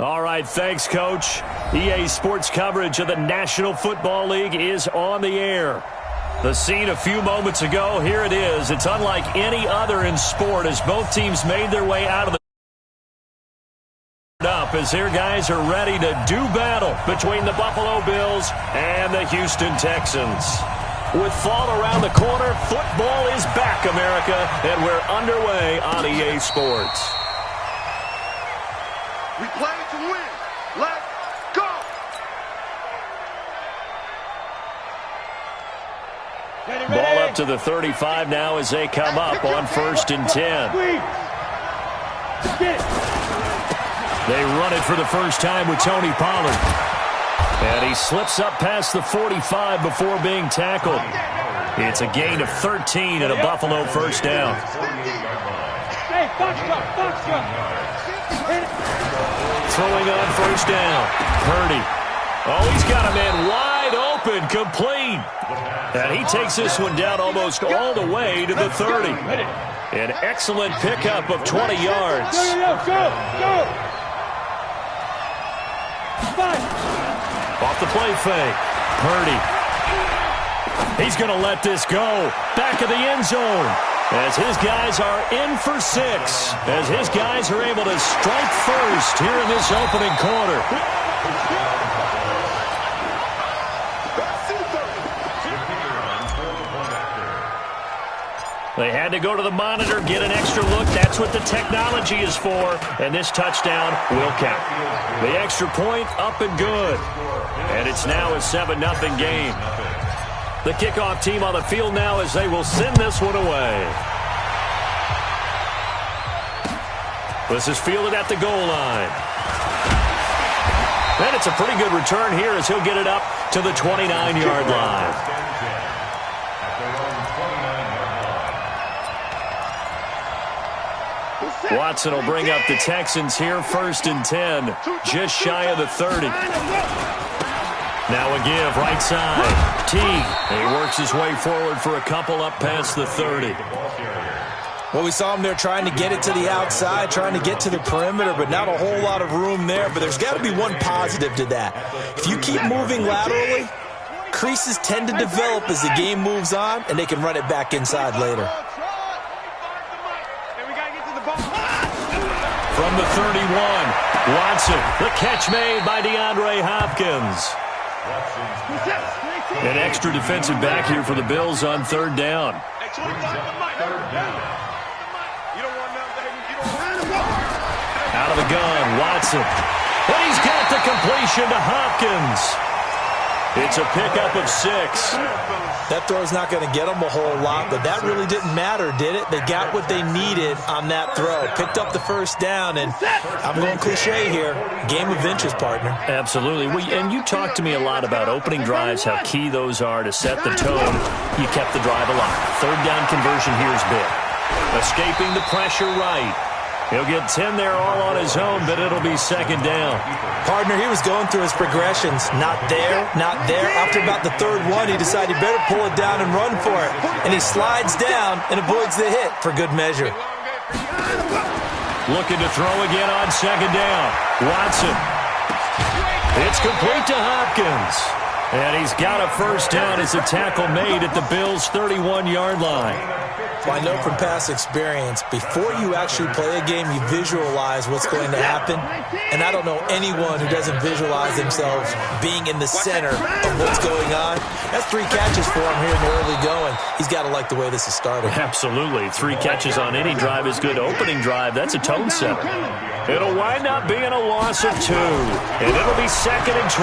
All right, thanks, Coach. EA Sports coverage of the National Football League is on the air. The scene a few moments ago, here it is. It's unlike any other in sport as both teams made their way out of the up as their guys are ready to do battle between the Buffalo Bills and the Houston Texans. With fall around the corner, football is back, America, and we're underway on EA Sports. We play to win. Let's go! Ball up to the 35 now as they come up on 1st and 10. They run it for the first time with Tony Pollard. And he slips up past the 45 before being tackled. It's a gain of 13 and a Buffalo first down. Throwing on first down. Purdy. Oh, he's got a man wide open, complete. And he takes this one down almost all the way to the 30. An excellent pickup of 20 yards. Go! Off the play fake. Purdy. He's going to let this go. Back of the end zone. As his guys are in for 6. As his guys are able to strike first here in this opening quarter. They had to go to the monitor, get an extra look. That's what the technology is for. And this touchdown will count. The extra point up and good. And it's now a 7-0 game. The kickoff team on the field now as they will send this one away. This is fielded at the goal line. And it's a pretty good return here as he'll get it up to the 29-yard line. Watson will bring up the Texans here, 1st and 10, just shy of the 30. Now a give, right side. Teague. He works his way forward for a couple up past the 30. Well, we saw him there trying to get it to the outside, trying to get to the perimeter, but not a whole lot of room there. But there's got to be one positive to that. If you keep moving laterally, creases tend to develop as the game moves on, and they can run it back inside later. From the 31, Watson. The catch made by DeAndre Hopkins. An extra defensive back here for the Bills on 3rd down. Out of the gun, Watson. And he's got the completion to Hopkins. It's a pickup of 6. That throw's not going to get them a whole lot, but that really didn't matter, did it? They got what they needed on that throw. Picked up the first down, and I'm going cliche here. Game of inches, partner. Absolutely. And you talked to me a lot about opening drives, how key those are to set the tone. You kept the drive alive. 3rd down conversion here is big. Escaping the pressure right. He'll get 10 there all on his own, but it'll be 2nd down. Partner, he was going through his progressions. Not there, not there. After about the 3rd one, he decided he better pull it down and run for it. And he slides down and avoids the hit for good measure. Looking to throw again on 2nd down. Watson. It's complete to Hopkins. And he's got a first down as a tackle made at the Bills' 31-yard line. Well, I know from past experience, before you actually play a game, you visualize what's going to happen. And I don't know anyone who doesn't visualize themselves being in the center of what's going on. That's 3 catches for him here in the early going. He's got to like the way this is started. Absolutely. 3 catches on any drive is good. Opening drive, that's a tone setter. It'll wind up being a loss of 2. And it'll be 2nd and 12.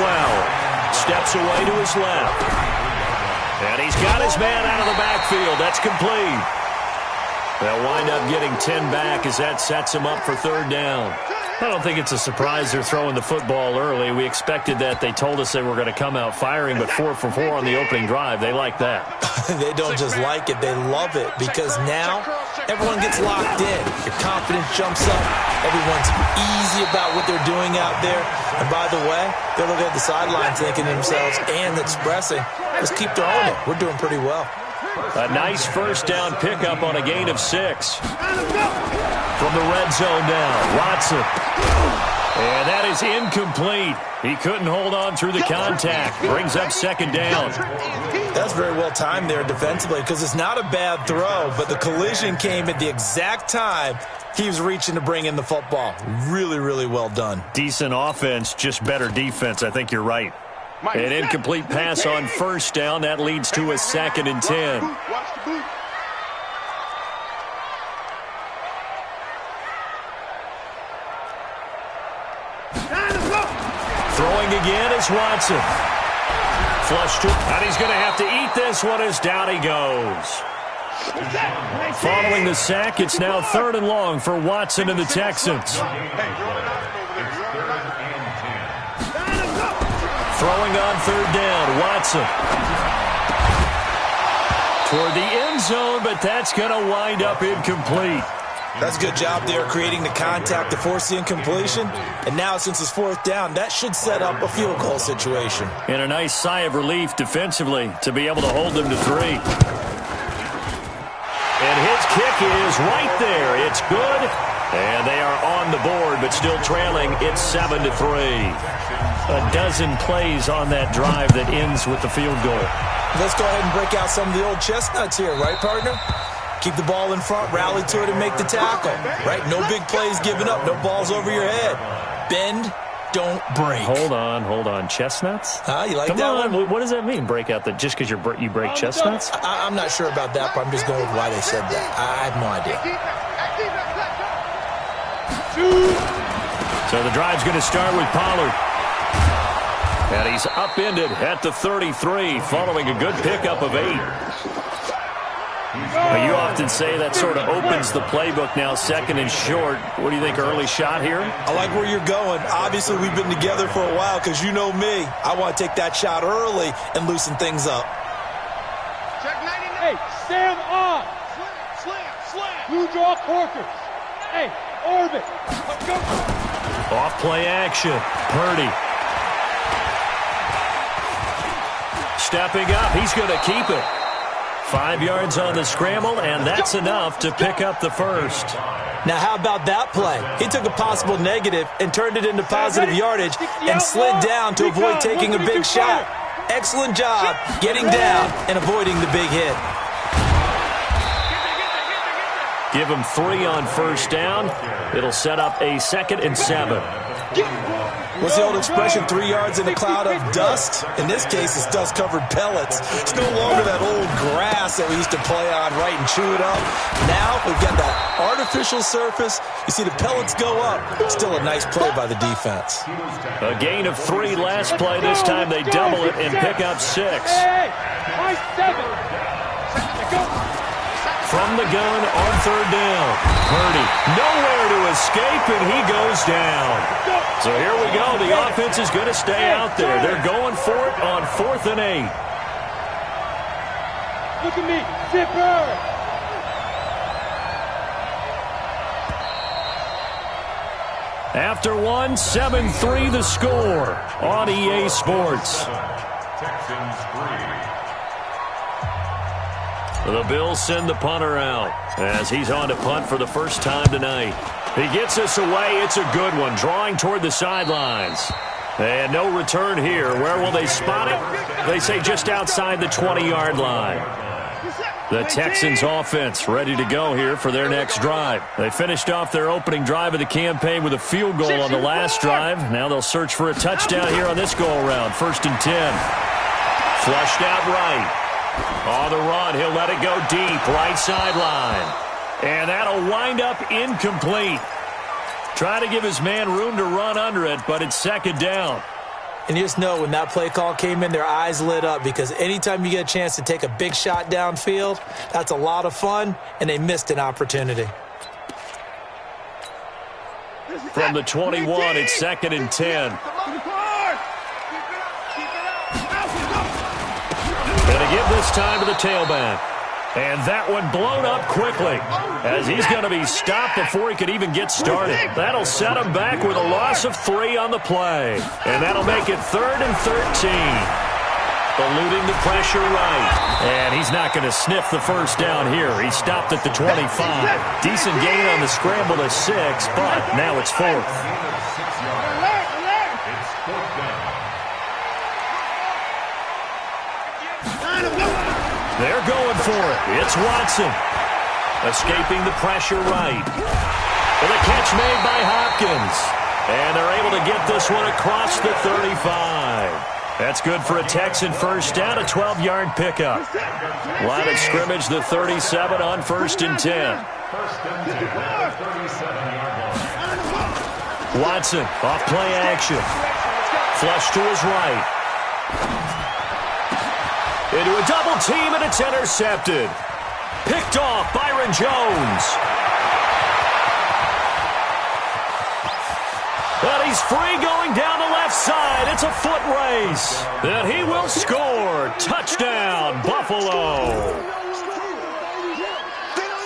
Steps away to his left. And he's got his man out of the backfield. That's complete. They'll wind up getting 10 back as that sets him up for 3rd down. I don't think it's a surprise they're throwing the football early. We expected that. They told us they were going to come out firing, but 4 for 4 on the opening drive. They like that. They don't just like it. They love it because now everyone gets locked in. Your confidence jumps up. Everyone's easy about what they're doing out there. And by the way, they're looking at the sidelines thinking to themselves and expressing, let's keep throwing it. We're doing pretty well. A nice first down pickup on a gain of 6. From the red zone now, Watson. And that is incomplete. He couldn't hold on through the contact. Brings up second down. That's very well timed there defensively because it's not a bad throw, but the collision came at the exact time he was reaching to bring in the football. Really, really well done. Decent offense, just better defense. I think you're right. An incomplete pass on first down. That leads to a 2nd and 10. Watch the boot. Throwing again is Watson. Flush to, and he's going to have to eat this one as down he goes. Following the sack, it's now 3rd and long for Watson and the Texans. Throwing on 3rd down, Watson. Toward the end zone, but that's going to wind up incomplete. That's a good job there creating the contact to force the incompletion. And now since it's 4th down, that should set up a field goal situation. And a nice sigh of relief defensively to be able to hold them to 3. And his kick is right there. It's good. And they are on the board, but still trailing. It's 7-3. A dozen plays on that drive that ends with the field goal. Let's go ahead and break out some of the old chestnuts here, right, partner? Keep the ball in front, rally to it, and make the tackle, right? No big plays given up, no balls over your head. Bend, don't break. Hold on. Chestnuts? You like Come that on. one? What does that mean, break out? Just because you break chestnuts? I'm not sure about that, but I'm just going with why they said that. I have no idea. So the drive's going to start with Pollard. And he's upended at the 33 following a good pickup of 8. Well, you often say that sort of opens the playbook now, 2nd and short. What do you think, early shot here? I like where you're going. Obviously, we've been together for a while because you know me. I want to take that shot early and loosen things up. Check 99. Hey, Sam on. Slam. Blue draw Corkers. Hey, orbit. Let's go. Off play action. Purdy. Stepping up. He's going to keep it. 5 yards on the scramble, and that's enough to pick up the first. Now, how about that play? He took a possible negative and turned it into positive yardage and slid down to avoid taking a big shot. Excellent job getting down and avoiding the big hit. Give him 3 on first down. It'll set up a 2nd and 7. What's the old expression, 3 yards in a cloud of dust? In this case, it's dust-covered pellets. It's no longer that old grass that we used to play on, right, and chew it up. Now we've got that artificial surface. You see the pellets go up. Still a nice play by the defense. A gain of 3 last play. This time they double it and pick up 6. Hey, my 7. Go. From the gun on 3rd down. Purdy nowhere to escape, and he goes down. So here we go. The offense is going to stay out there. They're going for it on 4th and 8. Look at me. Zipper. After 1, 7-3 the score on EA Sports. The Bills send the punter out as he's on to punt for the first time tonight. He gets us away. It's a good one, drawing toward the sidelines. And no return here. Where will they spot it? They say just outside the 20-yard line. The Texans offense ready to go here for their next drive. They finished off their opening drive of the campaign with a field goal on the last drive. Now they'll search for a touchdown here on this go-around. 1st and 10. Flushed out right. On the run, he'll let it go deep, right sideline. And that'll wind up incomplete. Trying to give his man room to run under it, but it's 2nd down. And you just know when that play call came in, their eyes lit up because anytime you get a chance to take a big shot downfield, that's a lot of fun, and they missed an opportunity. From the 21, it's 2nd and 10. Going to give this time to the tailback. And that one blown up quickly as he's going to be stopped before he could even get started. That'll set him back with a loss of 3 on the play. And that'll make it 3rd and 13. Eluding the pressure right. And he's not going to sniff the first down here. He stopped at the 25. Decent gain on the scramble to 6, but now it's 4th. They're going for it. It's Watson. Escaping the pressure right. And a catch made by Hopkins. And they're able to get this one across the 35. That's good for a Texan first down, a 12-yard pickup. Line of scrimmage, the 37 on 1st and 10. Watson off play action. Flush to his right. Into a double team, and it's intercepted. Picked off Byron Jones. And he's free going down the left side. It's a foot race. And he will score. Touchdown, Buffalo.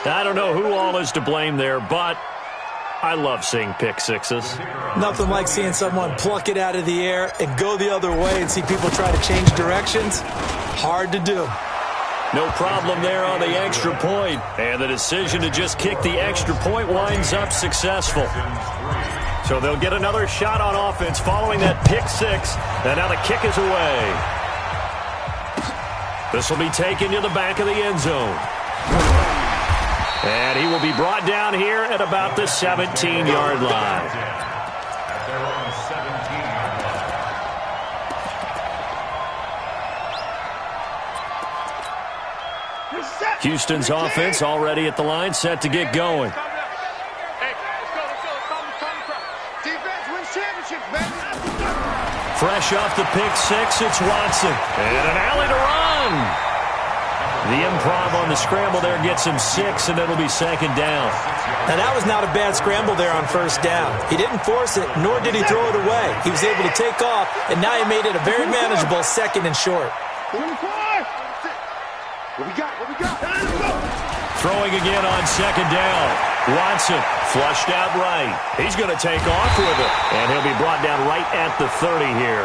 I don't know who all is to blame there, but I love seeing pick sixes. Nothing like seeing someone pluck it out of the air and go the other way and see people try to change directions. Hard to do. No problem there on the extra point. And the decision to just kick the extra point winds up successful. So they'll get another shot on offense following that pick six. And now the kick is away. This will be taken to the back of the end zone. And he will be brought down here at about the 17-yard line. Houston's offense already at the line, set to get going. Fresh off the pick six, it's Watson. And an alley to run. The improv on the scramble there gets him 6, and it'll be 2nd down. Now, that was not a bad scramble there on 1st down. He didn't force it, nor did he throw it away. He was able to take off, and now he made it a very manageable 2nd and short. What we got? Throwing again on 2nd down. Watson flushed out right. He's going to take off with it, and he'll be brought down right at the 30 here.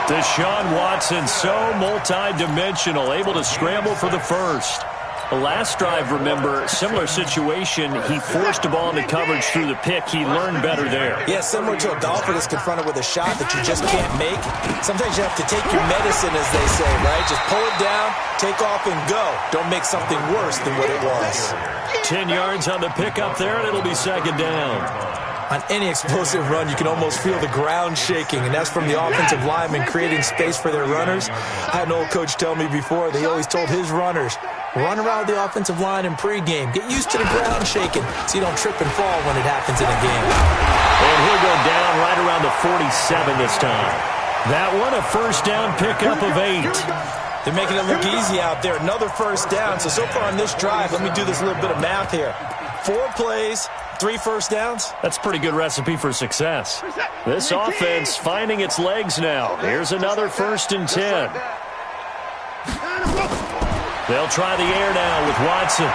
Deshaun Watson, so multi-dimensional, able to scramble for the first. The last drive, remember, similar situation. He forced a ball into coverage through the pick. He learned better there. Yeah, similar to a golfer that's confronted with a shot that you just can't make. Sometimes you have to take your medicine, as they say, right? Just pull it down, take off, and go. Don't make something worse than what it was. 10 yards on the pickup there, and it'll be 2nd down. On any explosive run, you can almost feel the ground shaking, and that's from the offensive linemen creating space for their runners. I had an old coach tell me before, he always told his runners, run around the offensive line in pregame. Get used to the ground shaking so you don't trip and fall when it happens in a game. And he'll go down right around the 47 this time. That one, a 1st down pickup of 8. They're making it look easy out there. Another 1st down. So far on this drive, let me do this little bit of math here. 4 plays, 3 1st downs. That's a pretty good recipe for success. This offense finding its legs now. Here's another 1st and 10. They'll try the air now with Watson.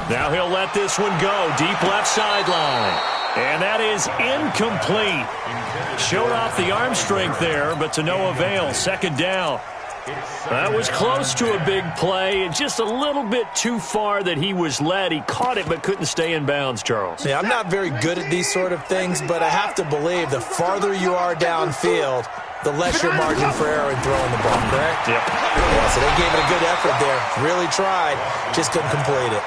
Now he'll let this one go. Deep left sideline. And that is incomplete. Showed off the arm strength there, but to no avail. 2nd down. That was close to a big play, and just a little bit too far that he was led. He caught it but couldn't stay in bounds, Charles. Yeah, I'm not very good at these sort of things, but I have to believe the farther you are downfield, the less your margin for error in throwing the ball, correct? Yep. Yeah, so they gave it a good effort there. Really tried, just couldn't complete it.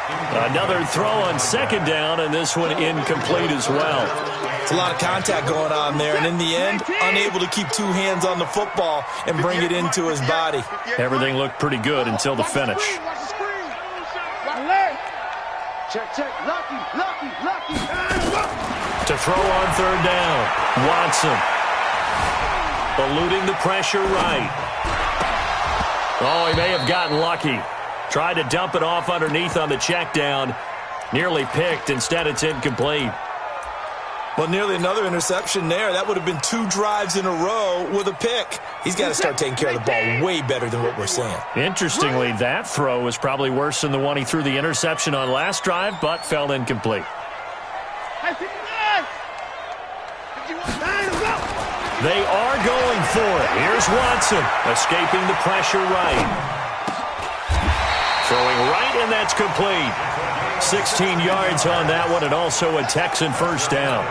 Another throw on 2nd down, and this one incomplete as well. It's a lot of contact going on there, and in the end, unable to keep 2 hands on the football and bring it into his body. Everything looked pretty good until the finish. Check. Lucky. To throw on 3rd down, Watson. Eluding the pressure right. Oh, he may have gotten lucky. Tried to dump it off underneath on the check down. Nearly picked. Instead, it's incomplete. Well, nearly another interception there. That would have been 2 drives in a row with a pick. He's got to start taking care of the ball way better than what we're seeing. Interestingly, that throw was probably worse than the one he threw the interception on last drive, but fell incomplete. They are going for it. Here's Watson, escaping the pressure right. Throwing right, and that's complete. 16 yards on that one, and also a Texan 1st down.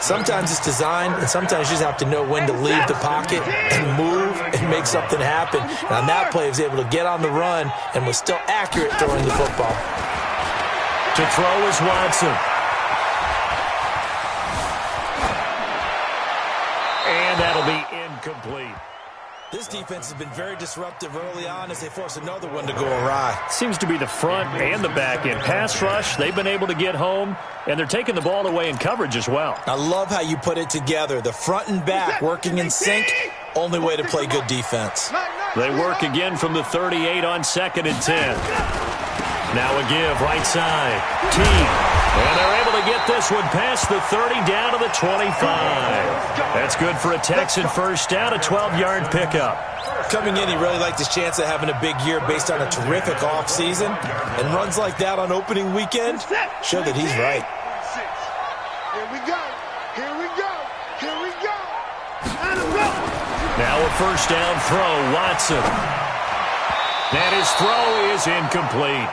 Sometimes it's designed, and sometimes you just have to know when to leave the pocket and move and make something happen. And on that play, he was able to get on the run and was still accurate throwing the football. To throw is Watson. And that'll be incomplete. This defense has been very disruptive early on as they force another one to go awry. Seems to be the front and the back end. Pass rush, they've been able to get home, and they're taking the ball away in coverage as well. I love how you put it together. The front and back working in sync, only way to play good defense. They work again from the 38 on 2nd and 10. Now a give, right side. And they're able to get this one past the 30 down to the 25. That's good for a Texan first down, a 12-yard pickup. Coming in, he really liked his chance of having a big year based on a terrific offseason. And runs like that on opening weekend show that he's right. Here we go. Here we go. Here we go. Now a first down throw, Watson. And his throw is incomplete.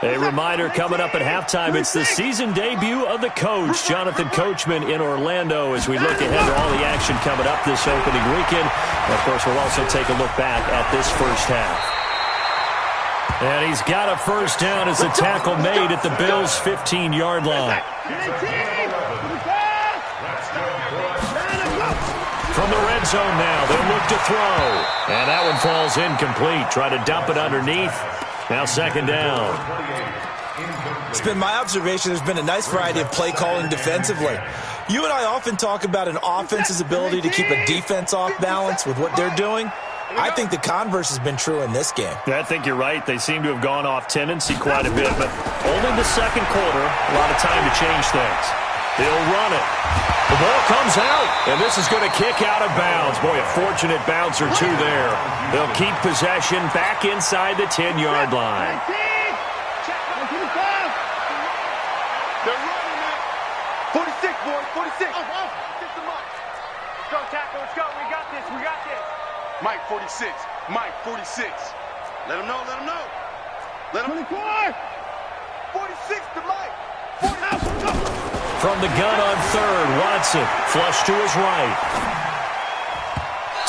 A reminder coming up at halftime, it's the season debut of the coach, Jonathan Coachman, in Orlando, as we look ahead to all the action coming up this opening weekend. And of course, we'll also take a look back at this first half. And he's got a first down as a tackle made at the Bills' 15-yard line. From the red zone now, they'll look to throw. And that one falls incomplete. Try to dump it underneath. Now 2nd down. It's been my observation there's been a nice variety of play calling defensively. You and I often talk about an offense's ability to keep a defense off balance with what they're doing. I think the converse has been true in this game. Yeah, I think you're right. They seem to have gone off tendency quite a bit, but only the second quarter, a lot of time to change things. They'll run it. The ball comes out, and this is going to kick out of bounds. Boy, a fortunate bounce or two there. They'll keep possession back inside the 10-yard line. They're running it. 46, boys, 46. Get the mic. Let's go, tackle. Let's go. We got this. We got this. Mike 46. Mike 46. Let him know. Let him know. Let him 24. 46 to Mike. 40. From the gun on 3rd, Watson. Flush to his right.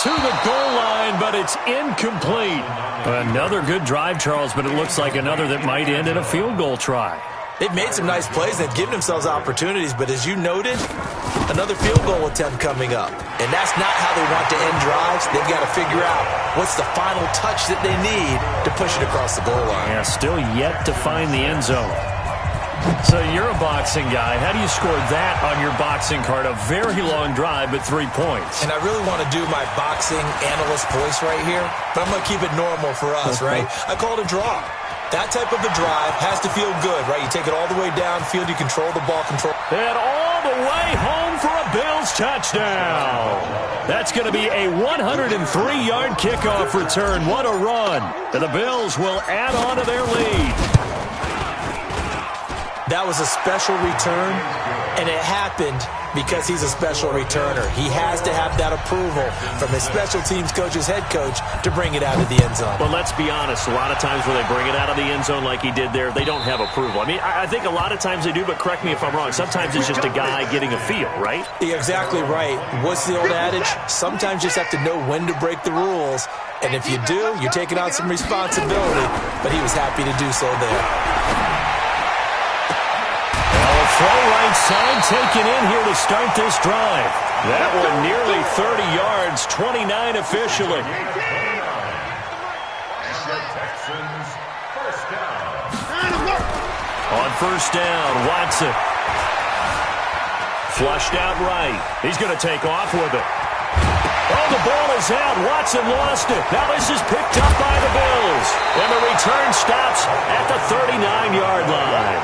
To the goal line, but it's incomplete. Another good drive, Charles, but it looks like another that might end in a field goal try. They've made some nice plays. They've given themselves opportunities, but as you noted, another field goal attempt coming up. And that's not how they want to end drives. They've got to figure out what's the final touch that they need to push it across the goal line. Yeah, still yet to find the end zone. So you're a boxing guy. How do you score that on your boxing card? A very long drive, but 3 points. And I really want to do my boxing analyst voice right here, but I'm going to keep it normal for us, right? I call it a draw. That type of a drive has to feel good, right? You take it all the way downfield, you control the ball, And all the way home for a Bills touchdown. That's going to be a 103-yard kickoff return. What a run. And the Bills will add on to their lead. That was a special return, and it happened because he's a special returner. He has to have that approval from his special teams coach's head coach to bring it out of the end zone. Well, let's be honest. A lot of times when they bring it out of the end zone like he did there, they don't have approval. I mean, I think a lot of times they do, but correct me if I'm wrong. Sometimes it's just a guy getting a feel, right? You're exactly right. What's the old adage? Sometimes you just have to know when to break the rules, and if you do, you're taking on some responsibility, but he was happy to do so there. Throw right side taken in here to start this drive. That one nearly 30 yards, 29 officially. On first down, Watson. Flushed out right. He's going to take off with it. Oh, the ball is out. Watson lost it. Now this is picked up by the Bills. And the return stops at the 39-yard line.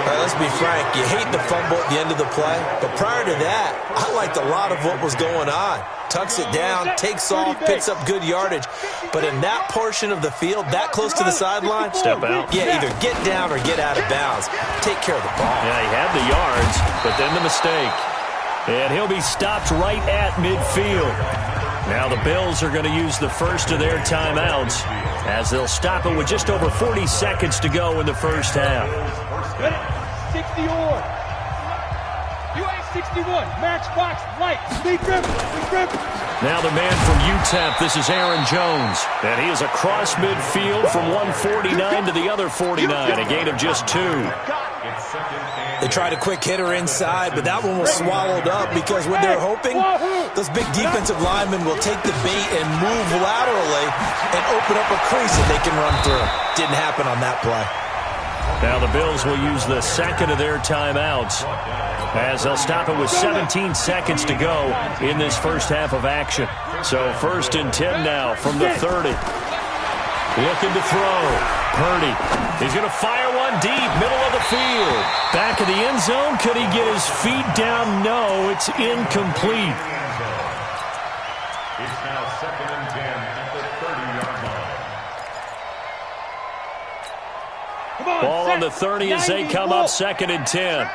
Let's be frank, you hate the fumble at the end of the play, but prior to that, I liked a lot of what was going on. Tucks it down, takes off, picks up good yardage, but in that portion of the field, that close to the sideline, step out. Yeah, either get down or get out of bounds. Take care of the ball. Yeah, he had the yards, but then the mistake. And he'll be stopped right at midfield. Now the Bills are going to use the first of their timeouts as they'll stop it with just over 40 seconds to go in the first half. 60 or. UA 61. Matchbox light. Speed dribble. Now the man from UTEP, this is Aaron Jones. And he is across midfield from 149 to the other 49. A gain of just 2. They tried a quick hitter inside, but that one was swallowed up because what they're hoping, those big defensive linemen will take the bait and move laterally and open up a crease that they can run through. Didn't happen on that play. Now the Bills will use the second of their timeouts as they'll stop it with 17 seconds to go in this first half of action. So 1st and 10 now from the 30. Looking to throw. Purdy. He's going to fire one deep, middle of the field. Back of the end zone. Could he get his feet down? No, it's incomplete. It's now 2nd and 10 at the 30-yard line. Ball on the 30 as they come up 2nd and 10.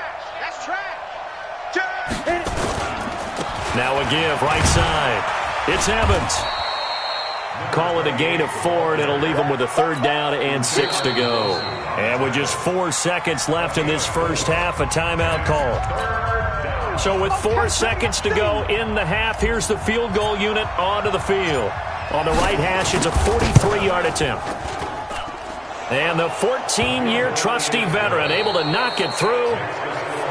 Now a give, right side. It's Evans. Call it a gain of 4, and it'll leave them with a 3rd down and 6 to go. And with just 4 seconds left in this first half, a timeout call. So with 4 seconds to go in the half, here's the field goal unit onto the field. On the right hash, it's a 43-yard attempt. And the 14-year trusty veteran able to knock it through.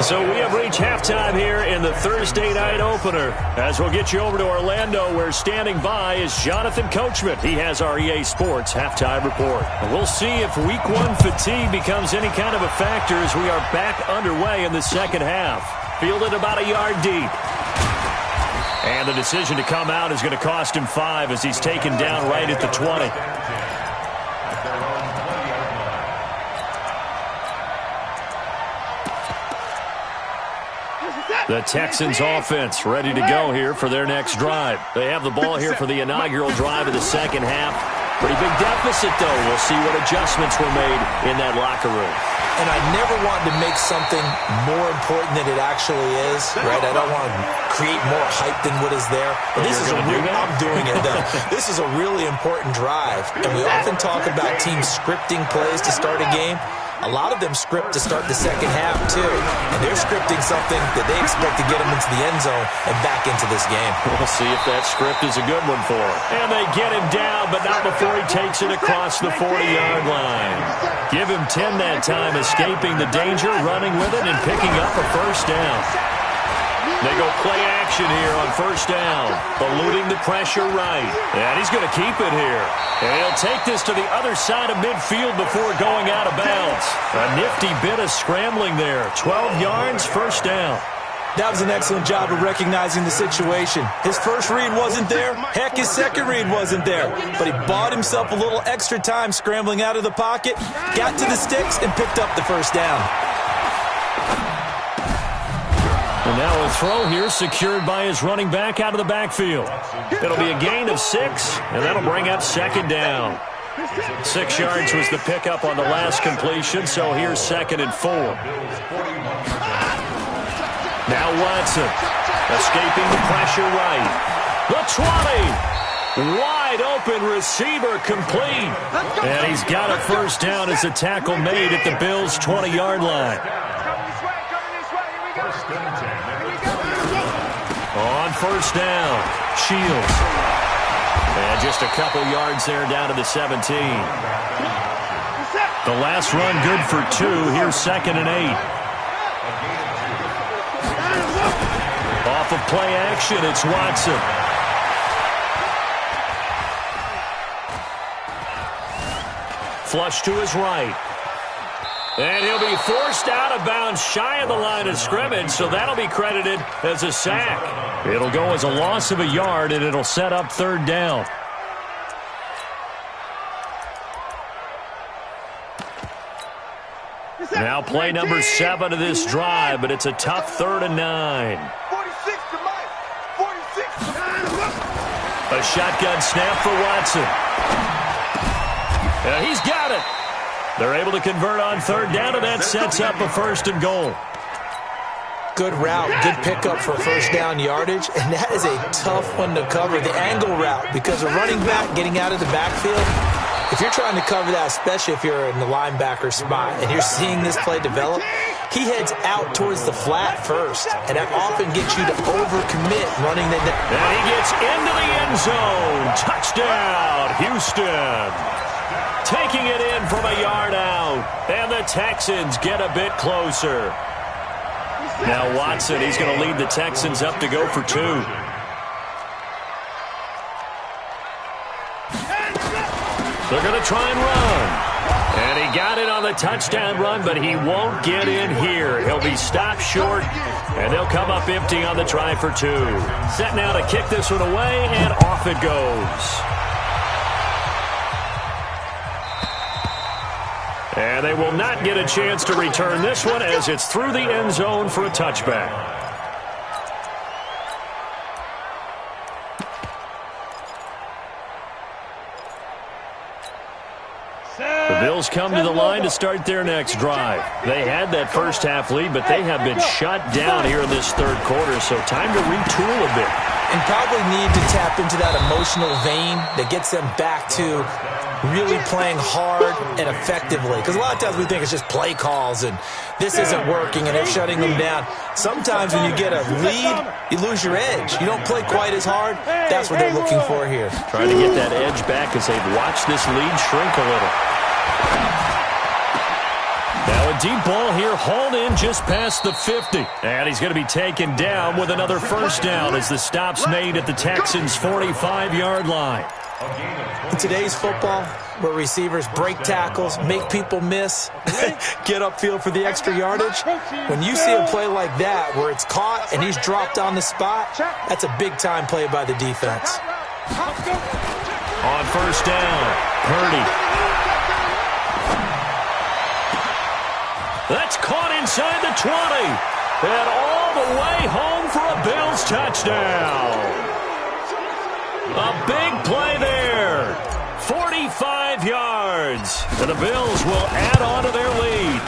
So we have reached halftime here in the Thursday night opener. As we'll get you over to Orlando, where standing by is Jonathan Coachman. He has our EA Sports halftime report. And we'll see if week 1 fatigue becomes any kind of a factor as we are back underway in the second half. Fielded about a yard deep. And the decision to come out is going to cost him 5 as he's taken down right at the 20. The Texans offense ready to go here for their next drive. They have the ball here for the inaugural drive of the second half. Pretty big deficit, though. We'll see what adjustments were made in that locker room. And I never want to make something more important than it actually is, right? I don't want to create more hype than what is there. But this is I'm doing it, though. This is a really important drive. And we often talk about teams scripting plays to start a game. A lot of them script to start the second half, too. And they're scripting something that they expect to get them into the end zone and back into this game. We'll see if that script is a good one for him. And they get him down, but not before he takes it across the 40-yard line. Give him 10 that time, escaping the danger, running with it, and picking up a first down. They go play action here on first down, eluding the pressure right. And he's going to keep it here. And he'll take this to the other side of midfield before going out of bounds. A nifty bit of scrambling there. 12 yards, first down. That was an excellent job of recognizing the situation. His first read wasn't there. Heck, his second read wasn't there. But he bought himself a little extra time scrambling out of the pocket, got to the sticks, and picked up the first down. And now a throw here secured by his running back out of the backfield. It'll be a gain of 6, and that'll bring up second down. 6 yards was the pickup on the last completion, so here's 2nd and 4. Now Watson, escaping the pressure right. The 20. Wide open receiver complete. And he's got a first down as a tackle made at the Bills' 20-yard line. On first down, Shields. And just a couple yards there down to the 17. The last run good for 2. Here's 2nd and 8. Off of play action, it's Watson. Flush to his right. And he'll be forced out of bounds shy of the line of scrimmage, so that'll be credited as a sack. It'll go as a loss of a yard, and it'll set up third down. Now play number 7 of this drive, but it's a tough 3rd and 9. 46 to Mike. 46 to A shotgun snap for Watson. And he's got it. They're able to convert on third down, and that sets up a 1st and goal. Good route, good pickup for first down yardage, and that is a tough one to cover, the angle route, because a running back getting out of the backfield, if you're trying to cover that, especially if you're in the linebacker spot and you're seeing this play develop, he heads out towards the flat first, and that often gets you to overcommit running the... And he gets into the end zone. Touchdown, Houston. Taking it in from a yard out, and the Texans get a bit closer. Now Watson, he's going to lead the Texans up to go for 2. They're going to try and run. And he got it on the touchdown run, but he won't get in here. He'll be stopped short, and they'll come up empty on the try for 2. Set now to kick this one away, and off it goes. And they will not get a chance to return this one as it's through the end zone for a touchback. The Bills come to the line to start their next drive. They had that first half lead, but they have been shut down here in this third quarter, so time to retool a bit. And probably need to tap into that emotional vein that gets them back to really playing hard and effectively. Because a lot of times we think it's just play calls and this isn't working and they're shutting them down. Sometimes when you get a lead, you lose your edge. You don't play quite as hard. That's what they're looking for here. Trying to get that edge back as they've watched this lead shrink a little. Now a deep ball here, hauled in just past the 50. And he's going to be taken down with another first down as the stop's made at the Texans' 45-yard line. In today's football, where receivers break tackles, make people miss, get upfield for the extra yardage, when you see a play like that where it's caught and he's dropped on the spot, that's a big-time play by the defense. On first down, Purdy. That's caught inside the 20. And all the way home for a Bills touchdown. A big play there. 45 yards. And the Bills will add on to their lead.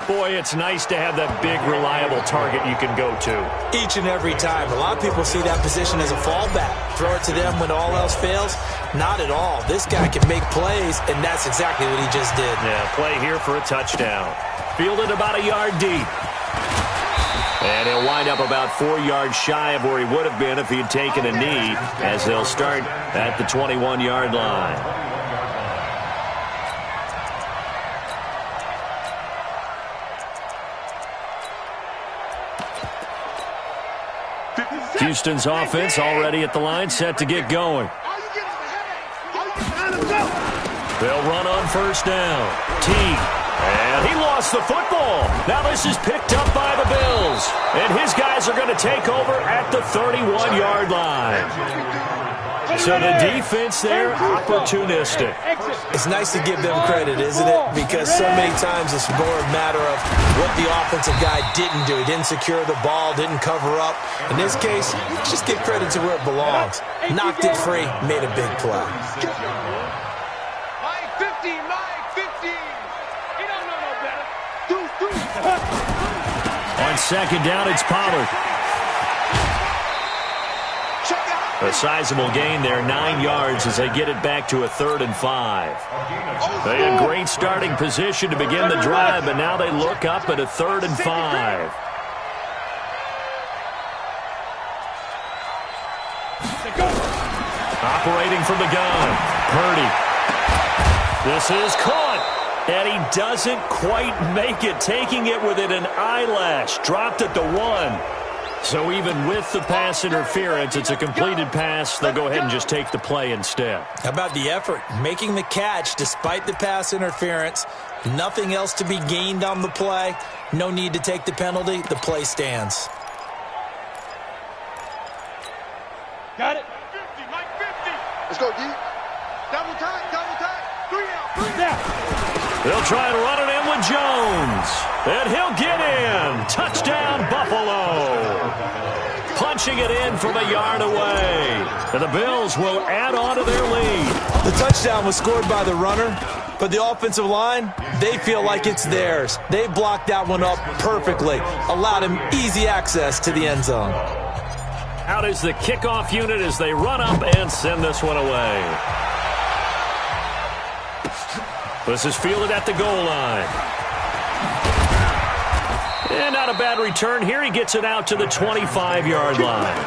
Boy, it's nice to have that big, reliable target you can go to. Each and every time. A lot of people see that position as a fallback. Throw it to them when all else fails. Not at all. This guy can make plays, and that's exactly what he just did. Yeah, play here for a touchdown. Fielded about a yard deep. And he'll wind up about 4 yards shy of where he would have been if he had taken a knee, as they'll start at the 21-yard line. Houston's offense already at the line, set to get going. They'll run on first down. Teague. And he lost the football. Now this is picked up by the Bills. And his guys are going to take over at the 31-yard line. So the defense there, opportunistic. It's nice to give them credit, isn't it? Because so many times it's more a matter of what the offensive guy didn't do. He didn't secure the ball, didn't cover up. In this case, just give credit to where it belongs. Knocked it free, made a big play. On second down, it's Pollard. A sizable gain there, 9 yards as they get it back to a 3rd and 5. They had great starting position to begin the drive, but now they look up at a 3rd and 5. Operating from the gun, Purdy. This is caught. And he doesn't quite make it, taking it within an eyelash. Dropped at the 1. So even with the pass interference, it's a completed pass. They'll go ahead and just take the play instead. How about the effort? Making the catch despite the pass interference. Nothing else to be gained on the play. No need to take the penalty. The play stands. Got it. 50, Mike 50. Let's go, D. Double time, double time. 3 out, 3 out. They'll try and run it in with Jones. And he'll get in. Touchdown, Buffalo. Punching it in from a yard away. And the Bills will add on to their lead. The touchdown was scored by the runner, but the offensive line, they feel like it's theirs. They blocked that one up perfectly, allowed him easy access to the end zone. Out is the kickoff unit as they run up and send this one away. This is fielded at the goal line. And not a bad return here. He gets it out to the 25-yard line.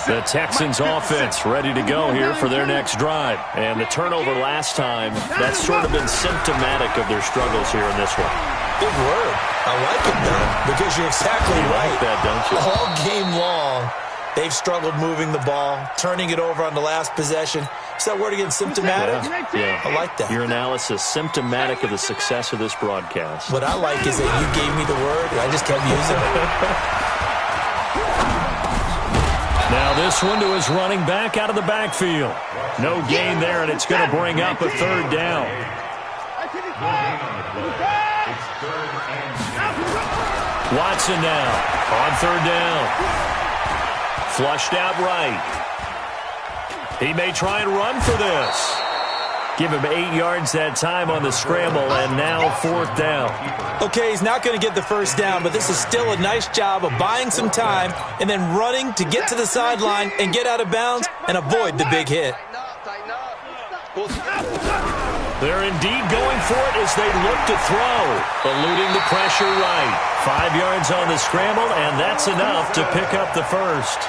The Texans offense ready to go here for their next drive. And the turnover last time, that's sort of been symptomatic of their struggles here in this one. Big word. I like it, though, because you're exactly right. Like that, don't you? All game long, they've struggled moving the ball, turning it over on the last possession. Is that word again, symptomatic? Yeah. I like that. Your analysis, symptomatic of the success of this broadcast. What I like is that you gave me the word, and I just kept using it. Now this one to his running back out of the backfield. No gain there, and it's going to bring up a third down. Watson now on third down. Flushed out right. He may try and run for this. Give him 8 yards that time on the scramble, and now fourth down. Okay, he's not going to get the first down, but this is still a nice job of buying some time and then running to get to the sideline and get out of bounds and avoid the big hit. They're indeed going for it as they look to throw. Eluding the pressure right. 5 yards on the scramble, and that's enough to pick up the first.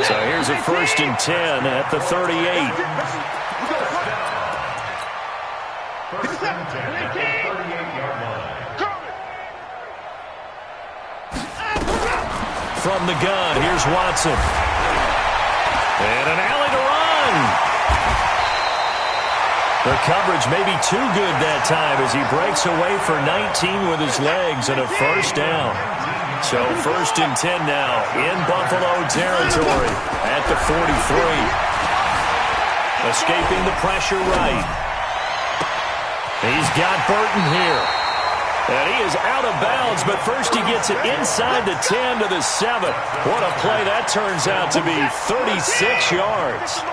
So here's a 1st and 10 at the 38. From the gun, here's Watson. And an alley to run. The coverage may be too good that time as he breaks away for 19 with his legs and a first down. So 1st and 10 now in Buffalo territory at the 43. Escaping the pressure right. He's got Burton here. And he is out of bounds, but first he gets it inside the 10 to the 7. What a play that turns out to be, 36 yards.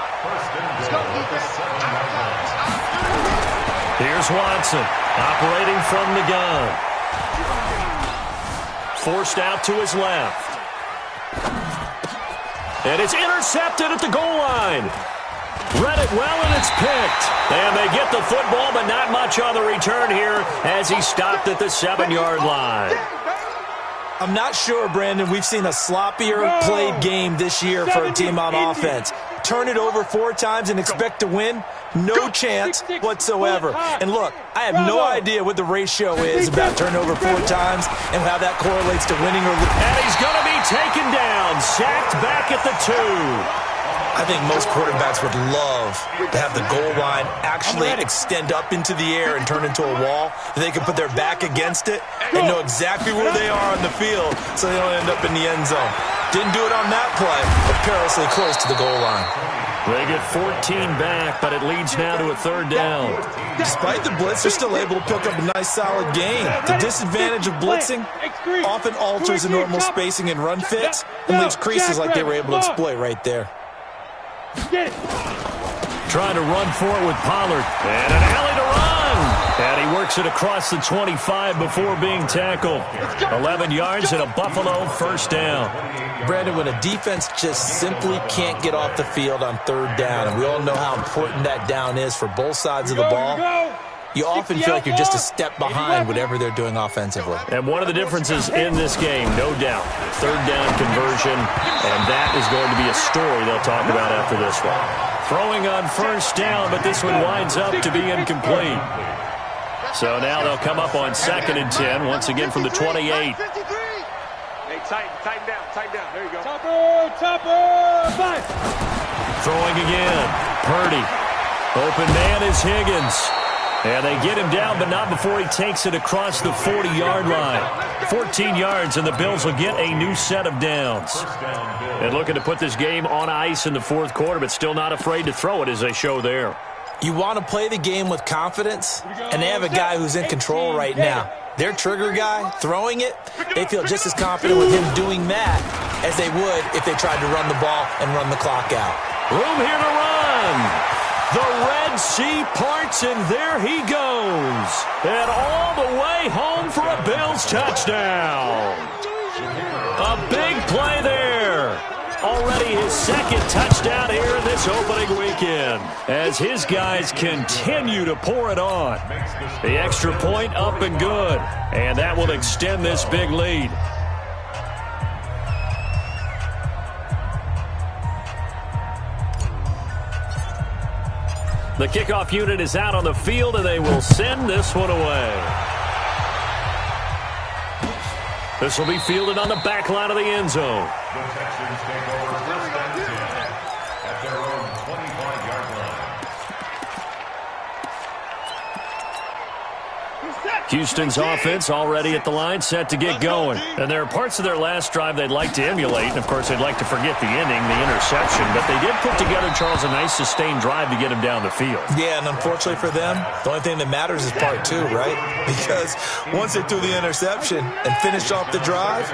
Here's Watson operating from the gun. Forced out to his left. And it's intercepted at the goal line. Read it well, and it's picked. And they get the football, but not much on the return here as he stopped at the 7-yard line. I'm not sure, Brandon, we've seen a sloppier played game this year for a team on offense. Turn it over 4 times and expect to win? No chance whatsoever. And look, I have no idea what the ratio is about turnover 4 times and how that correlates to winning or losing. And he's going to be taken down, sacked back at the 2. I think most quarterbacks would love to have the goal line actually extend up into the air and turn into a wall. They can put their back against it and know exactly where they are on the field so they don't end up in the end zone. Didn't do it on that play, but perilously close to the goal line. They get 14 back, but it leads now to a 3rd down. Despite the blitz, they're still able to pick up a nice, solid gain. The disadvantage of blitzing often alters the normal spacing and run fits and leaves creases like they were able to exploit right there. Trying to run for it with Pollard. And an alley to run. And he works it across the 25 before being tackled. 11 yards and a Buffalo first down. Brandon, when a defense just simply can't get off the field on 3rd down, and we all know how important that down is for both sides of the ball, you often feel like you're just a step behind whatever they're doing offensively. And one of the differences in this game, no doubt, 3rd down conversion, and that is going to be a story they'll talk about after this one. Throwing on 1st down, but this one winds up to be incomplete. So now they'll come up on 2nd and 10, once again from the 28. Hey, tighten down. There you go. Topper, 5. Throwing again. Purdy. Open man is Higgins. And they get him down, but not before he takes it across the 40-yard line. 14 yards, and the Bills will get a new set of downs. And looking to put this game on ice in the 4th quarter, but still not afraid to throw it as they show there. You want to play the game with confidence, and they have a guy who's in control right now. Their trigger guy, throwing it, they feel just as confident with him doing that as they would if they tried to run the ball and run the clock out. Room here to run. The Red Sea parts, and there he goes. And all the way home for a Bills touchdown. A big play there. Already his second touchdown here in this opening weekend, as his guys continue to pour it on. The extra point up and good, and that will extend this big lead. The kickoff unit is out on the field, and they will send this one away. This will be fielded on the back line of the end zone. The Texans take over first and 10 at their own 25-yard line. Houston's offense already at the line, set to get going. And there are parts of their last drive they'd like to emulate. And, of course, they'd like to forget the ending, the interception. But they did put together, Charles, a nice sustained drive to get him down the field. Yeah, and unfortunately for them, the only thing that matters is part two, right? Because once they threw the interception and finished off the drive,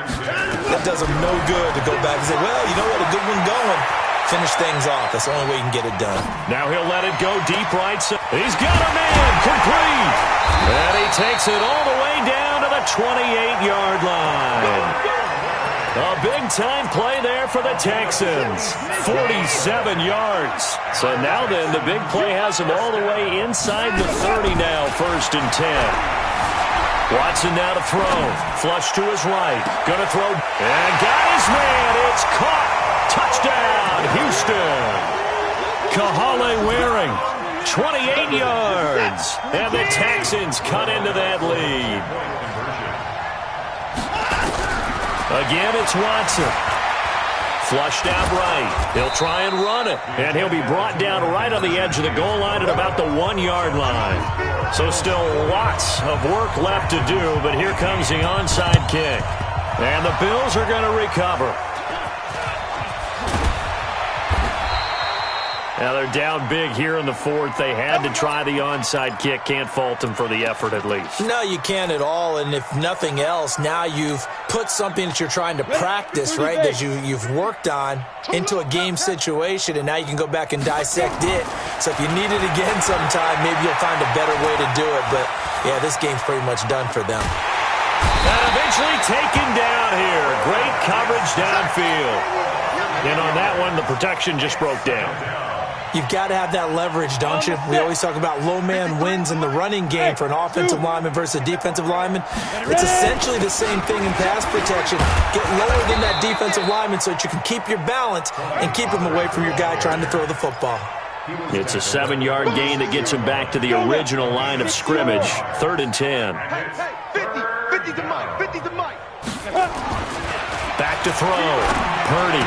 that does them no good to go back and say, well, you know what, a good one going. Finish things off. That's the only way you can get it done. Now he'll let it go deep right. He's got a man complete. And he takes it all the way down to the 28-yard line. A big-time play there for the Texans. 47 yards. So now then, the big play has him all the way inside the 30 now, 1st and 10. Watson now to throw. Flush to his right. Gonna throw. And got his man. It's caught. Touchdown, Houston. Kahale Waring, 28 yards. And the Texans cut into that lead. Again, it's Watson. Flushed out right. He'll try and run it. And he'll be brought down right on the edge of the goal line at about the 1-yard line. So still lots of work left to do, but here comes the onside kick. And the Bills are going to recover. Now they're down big here in the 4th. They had to try the onside kick. Can't fault them for the effort at least. No, you can't at all. And if nothing else, now you've put something that you're trying to practice, right, that you've worked on into a game situation, and now you can go back and dissect it. So if you need it again sometime, maybe you'll find a better way to do it. But, yeah, this game's pretty much done for them. And eventually taken down here. Great coverage downfield. And on that one, the protection just broke down. You've got to have that leverage, don't you? We always talk about low man wins in the running game for an offensive lineman versus a defensive lineman. It's essentially the same thing in pass protection. Get lower than that defensive lineman so that you can keep your balance and keep him away from your guy trying to throw the football. It's a 7-yard gain that gets him back to the original line of scrimmage. 3rd and 10. 50 to Mike. 50 to Mike. Back to throw. Purdy.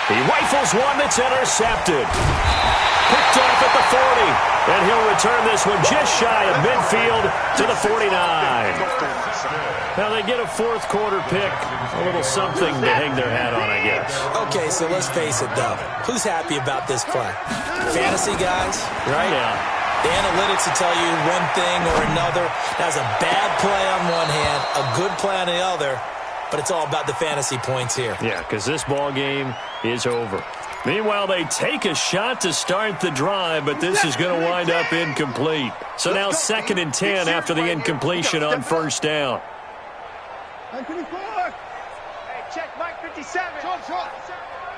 He rifles one that's intercepted. Picked off at the 40. And he'll return this one just shy of midfield to the 49. Now they get a 4th quarter pick. A little something to hang their hat on, I guess. Okay, so let's face it, though. Who's happy about this play? Fantasy guys, right? Yeah. The analytics will tell you one thing or another. That's a bad play on one hand, a good play on the other. But it's all about the fantasy points here. Yeah, because this ball game is over. Meanwhile, they take a shot to start the drive, but this is going to wind up incomplete. So now 2nd and 10 after the incompletion on 1st down. Hey, check Mike 57. Short.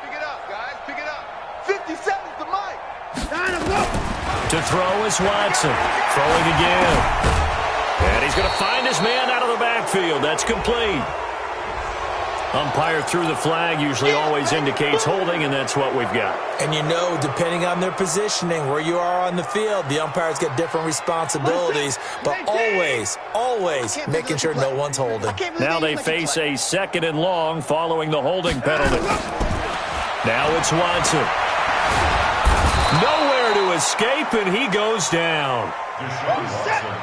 Pick it up, guys. Pick it up. 57's the Mike. To throw is Watson. Throwing again. And he's going to find his man out of the backfield. That's complete. Umpire threw the flag, usually always indicates holding, and that's what we've got. And you know, depending on their positioning, where you are on the field, the umpire's got different responsibilities, but always making sure no one's holding. Now they face a 2nd and long following the holding penalty. Now it's Watson. Nowhere to escape, and he goes down.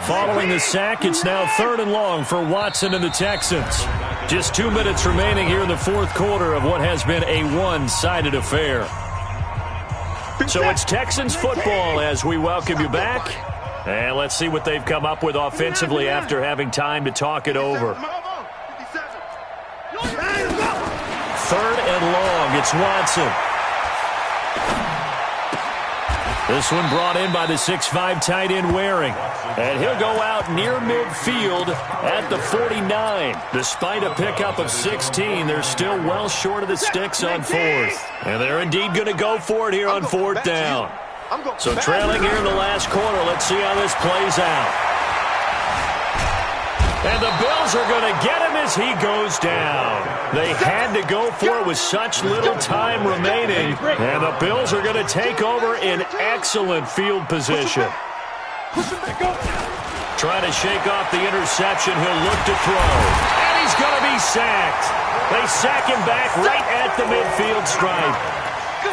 Following the sack, it's now 3rd and long for Watson and the Texans. Just 2 minutes remaining here in the 4th quarter of what has been a one-sided affair. So it's Texans football as we welcome you back. And let's see what they've come up with offensively after having time to talk it over. 3rd and long. It's Watson. This one brought in by the 6'5" tight end Waring. And he'll go out near midfield at the 49. Despite a pickup of 16, they're still well short of the sticks on 4th. And they're indeed going to go for it here on 4th down. So trailing here in the last quarter, let's see how this plays out. And the Bills are going to get him as he goes down. They had to go for it with such little time remaining. And the Bills are going to take over in excellent field position. Trying to shake off the interception. He'll look to throw. And he's going to be sacked. They sack him back right at the midfield stripe.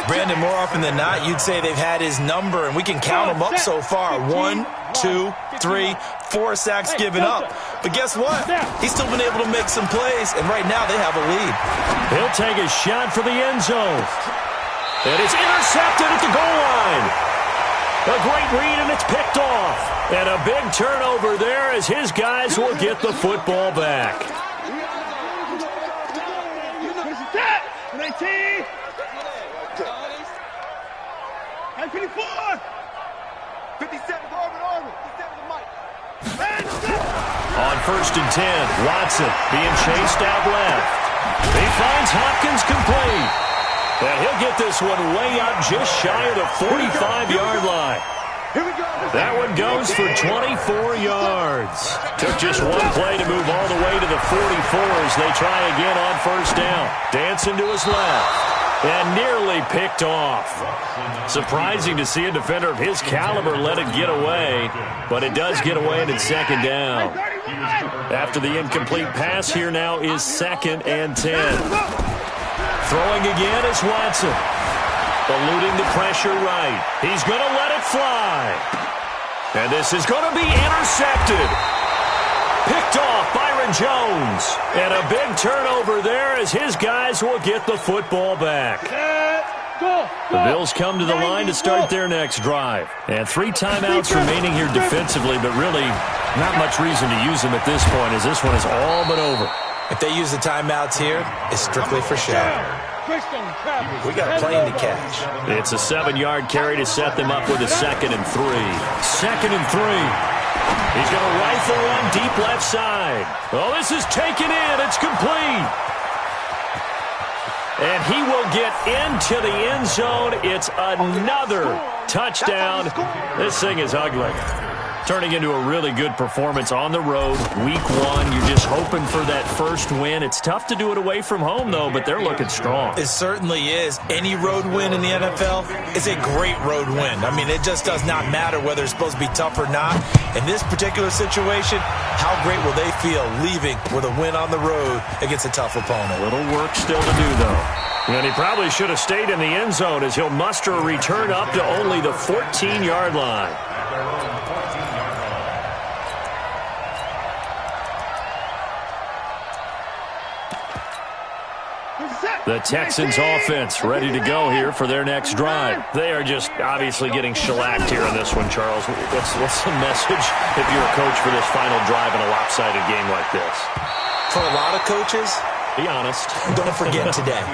Brandon, more often than not, you'd say they've had his number, and we can count them up so far. 1, 2, 3, 4 sacks given up. But guess what? He's still been able to make some plays, and right now they have a lead. He'll take a shot for the end zone. And it's intercepted at the goal line. A great read, and it's picked off. And a big turnover there as his guys will get the football back. 19. 54. 57. Armin. 57 Mike. On 1st and 10, Watson being chased out left. He finds Hopkins complete. And he'll get this one way up just shy of the 45-yard line. That one goes for 24 yards. Took just one play to move all the way to the 44 as they try again on 1st down. Dancing to his left. And nearly picked off. Surprising to see a defender of his caliber let it get away, but it does get away and it's 2nd down. After the incomplete pass, here now is 2nd and 10. Throwing again is Watson. Eluding the pressure right. He's going to let it fly. And this is going to be intercepted. Picked off Byron Jones. And a big turnover there as his guys will get the football back. The Bills come to the line to start their next drive. And 3 timeouts remaining here defensively, but really not much reason to use them at this point as this one is all but over. If they use the timeouts here, it's strictly for show. We got a plane to catch. It's a 7-yard carry to set them up with a 2nd and 3. 2nd and 3. He's going to rifle one deep left side. Oh, this is taken in. It's complete. And he will get into the end zone. It's another touchdown. This thing is ugly. Turning into a really good performance on the road. Week 1, you're just hoping for that first win. It's tough to do it away from home, though, but they're looking strong. It certainly is. Any road win in the NFL is a great road win. I mean, it just does not matter whether it's supposed to be tough or not. In this particular situation, how great will they feel leaving with a win on the road against a tough opponent? A little work still to do, though. And he probably should have stayed in the end zone as he'll muster a return up to only the 14-yard line. The Texans offense ready to go here for their next drive. They are just obviously getting shellacked here in this one, Charles. What's the message if you're a coach for this final drive in a lopsided game like this? For a lot of coaches, be honest. Don't forget today.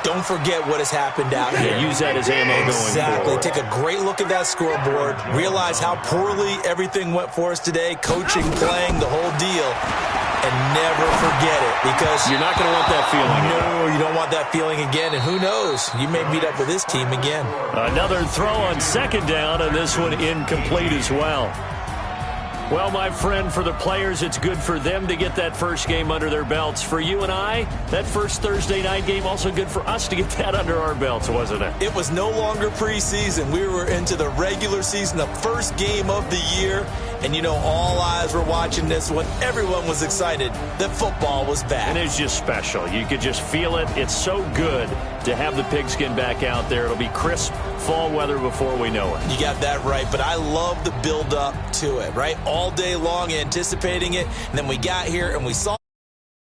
Don't forget what has happened out here. Use that as ammo going forward. Exactly. Take a great look at that scoreboard. Realize how poorly everything went for us today. Coaching, playing, the whole deal. And never forget it, because you're not going to want that feeling. No, you don't want that feeling again. And who knows? You may meet up with this team again. Another throw on 2nd down, and this one incomplete as well. Well, my friend, for the players, it's good for them to get that first game under their belts. For you and I, that first Thursday night game, also good for us to get that under our belts, wasn't it? It was no longer preseason. We were into the regular season, the first game of the year. And, you know, all eyes were watching this one. Everyone was excited that football was back. And it's just special. You could just feel it. It's so good to have the pigskin back out there. It'll be crisp fall weather before we know it. You got that right, but I love the build-up to it, right? All day long anticipating it, and then we got here and we saw